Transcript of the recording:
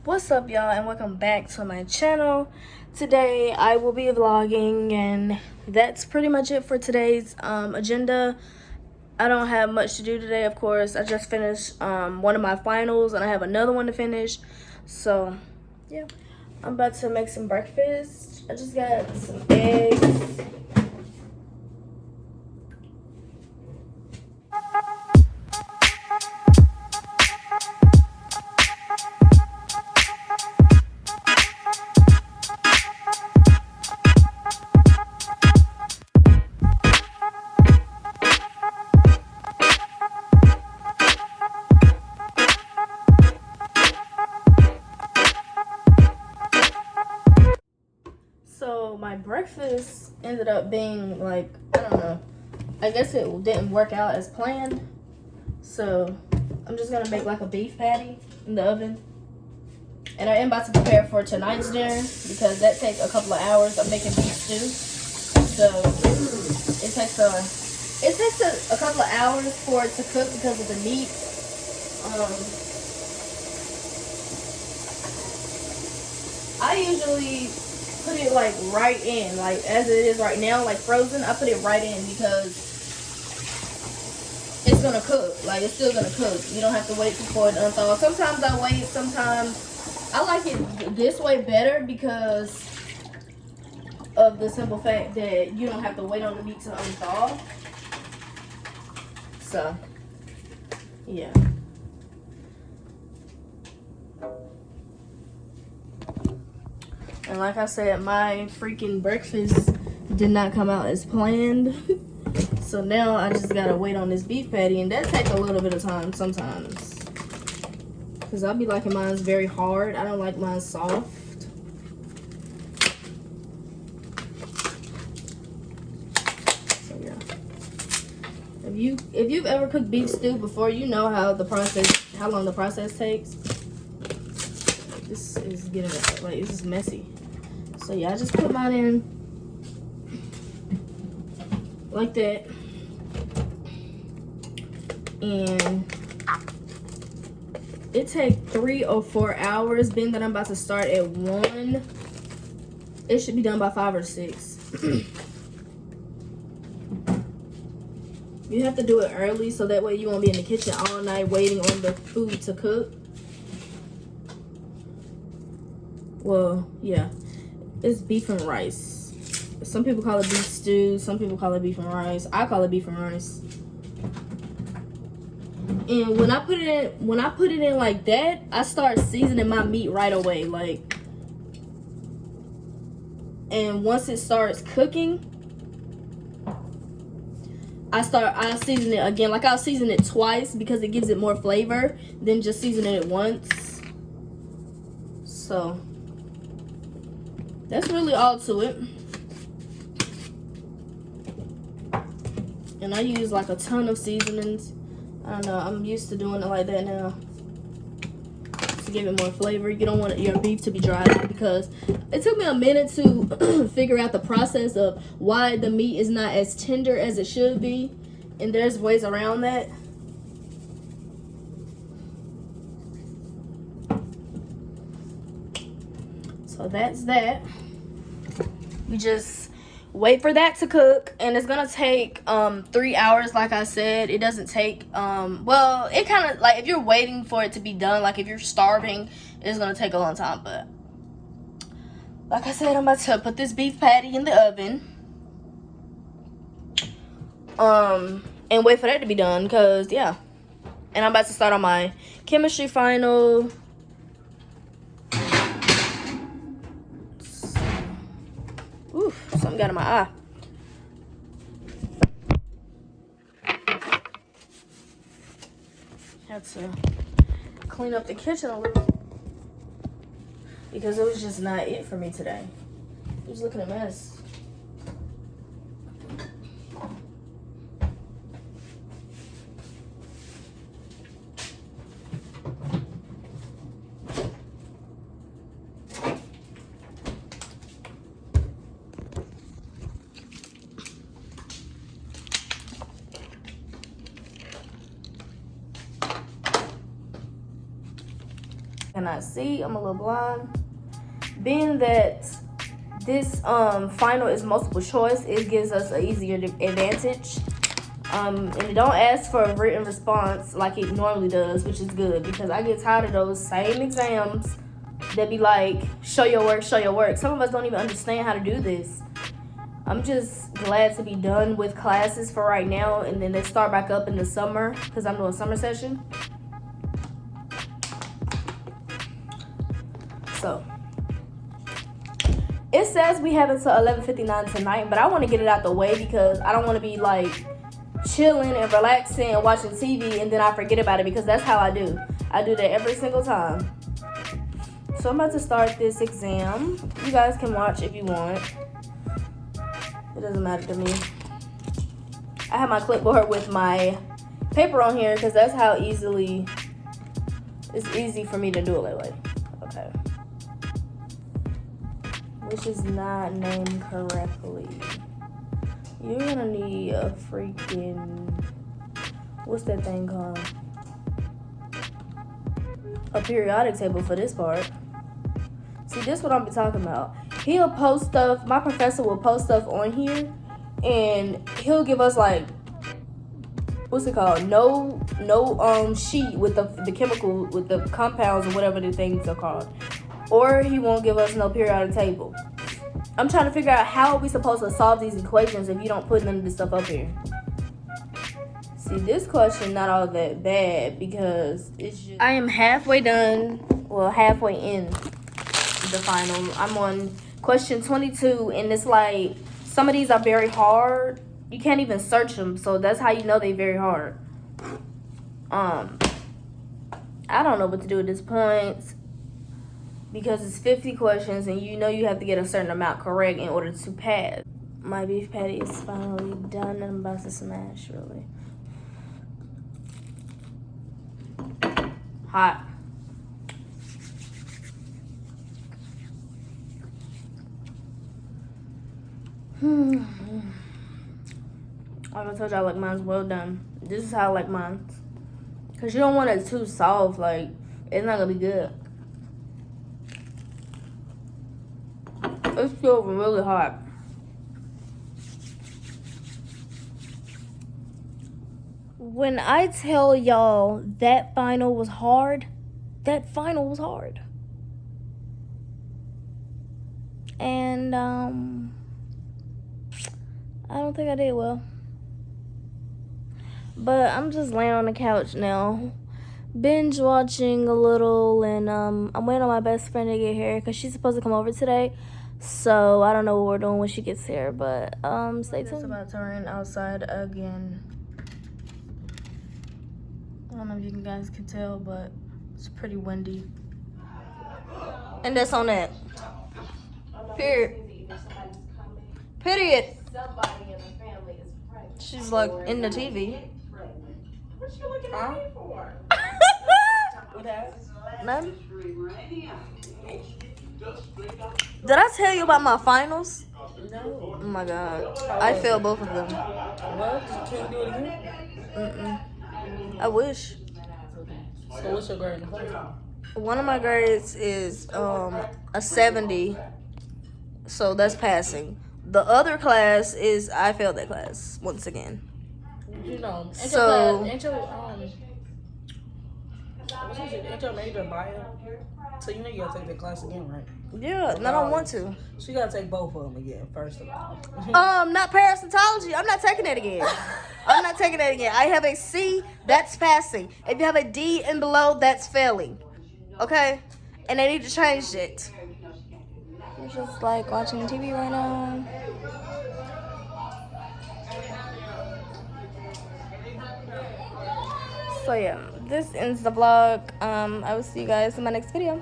What's up, y'all, and welcome back to my channel. Today I will be vlogging, and that's pretty much it for today's agenda. I don't have much to do today, of course. I just finished one of my finals, and I have another one to finish. So yeah, I'm about to make some breakfast. I just got some eggs. So my breakfast ended up being like, I don't know, I guess it didn't work out as planned. So I'm just gonna make like a beef patty in the oven. And I am about to prepare for tonight's dinner because that takes a couple of hours. I'm making beef stew. So it takes a couple of hours for it to cook because of the meat. I usually put it like right in, like as it is right now, like frozen. I put it right in because it's gonna cook. Like it's still gonna cook. You don't have to wait for it to unthaw. Sometimes I wait. Sometimes I like it this way better because of the simple fact that you don't have to wait on the meat to unthaw. So yeah. And like I said, my freaking breakfast did not come out as planned. So now I just gotta wait on this beef patty, and that takes a little bit of time sometimes. Cause I'll be liking mine very hard. I don't like mine soft. So yeah. If you've ever cooked beef stew before, you know how long the process takes. This is getting like this is messy. So yeah, I just put mine in like that. And it takes 3 or 4 hours. Being that I'm about to start at 1, it should be done by 5 or 6. You have to do it early so that way you won't be in the kitchen all night waiting on the food to cook. Well, yeah, it's beef and rice. Some people call it beef stew. Some people call it beef and rice. I call it beef and rice. And when I put it in like that, I start seasoning my meat right away. Like, and once it starts cooking, I season it again. Like I'll season it twice because it gives it more flavor than just seasoning it once. So that's really all to it. And I use like a ton of seasonings. I don't know, I'm used to doing it like that now to give it more flavor. You don't want your beef to be dried out because it took me a minute to figure out the process of why the meat is not as tender as it should be. And there's ways around that. So that's that. We just wait for that to cook, and it's gonna take 3 hours. Like I said, it doesn't take well, it kind of like if you're waiting for it to be done, like if you're starving, it's gonna take a long time. But like I said, I'm about to put this beef patty in the oven and wait for that to be done, because yeah. And I'm about to start on my chemistry final. Oof, something got in my eye. Had to clean up the kitchen a little because it was just not it for me today. It was looking a mess. cannot see. I'm a little blind. Being that this final is multiple choice, it gives us an easier advantage. And it don't ask for a written response like it normally does, which is good because I get tired of those same exams that be like, show your work, show your work. Some of us don't even understand how to do this. I'm just glad to be done with classes for right now, and then they start back up in the summer because I'm doing summer session. So it says we have until 11:59 tonight, but I want to get it out the way because I don't want to be like chilling and relaxing and watching TV and then I forget about it, because that's how I do. I do that every single time. So I'm about to start this exam. You guys can watch if you want. It doesn't matter to me. I have my clipboard with my paper on here because that's how it's easy for me to do it lately. Okay. Which is not named correctly. You're gonna need a freaking, what's that thing called? A periodic table for this part. See, this is what I'm talking about. He'll post stuff, my professor will post stuff on here, and he'll give us like, what's it called? No sheet with the chemical, with the compounds or whatever the things are called. Or he won't give us no periodic table. I'm trying to figure out how are we supposed to solve these equations if you don't put none of this stuff up here. See, this question not all that bad because it's just, I am halfway done, well, halfway in the final. I'm on question 22, and it's like some of these are very hard. You can't even search them, so that's how you know they're very hard. I don't know what to do at this point because it's 50 questions, and you know you have to get a certain amount correct in order to pass. My beef patty is finally done, and I'm about to smash, really. Hot. Like I told you, I like mine's well done. This is how I like mine. Because you don't want it too soft. Like, it's not going to be good. It's still really hot. When I tell y'all that final was hard, that final was hard. And, I don't think I did well. But I'm just laying on the couch now, binge watching a little, and I'm waiting on my best friend to get here because she's supposed to come over today. So I don't know what we're doing when she gets here, but stay tuned. It's about to rain outside again. I don't know if you guys can tell, but it's pretty windy. And that's on that. Period. Period. Somebody in the family is pregnant. She's like in the TV. What you looking at me for? What happened? Nothing. Did I tell you about my finals? No. Oh my god. I failed both of them. What? Can you do it again? I wish. So what's your grade in the class? One of my grades is a 70. So that's passing. The other class is, I failed that class once again. You know, ain't your major bio? So you know you gotta take that class again, right? Yeah, and I don't want to. So you gotta take both of them again, first of all. Not parasitology. I'm not taking that again. I'm not taking that again. I have a C, that's passing. If you have a D and below, that's failing. Okay? And they need to change it. You're just like watching TV right now. So yeah, this ends the vlog. I will see you guys in my next video.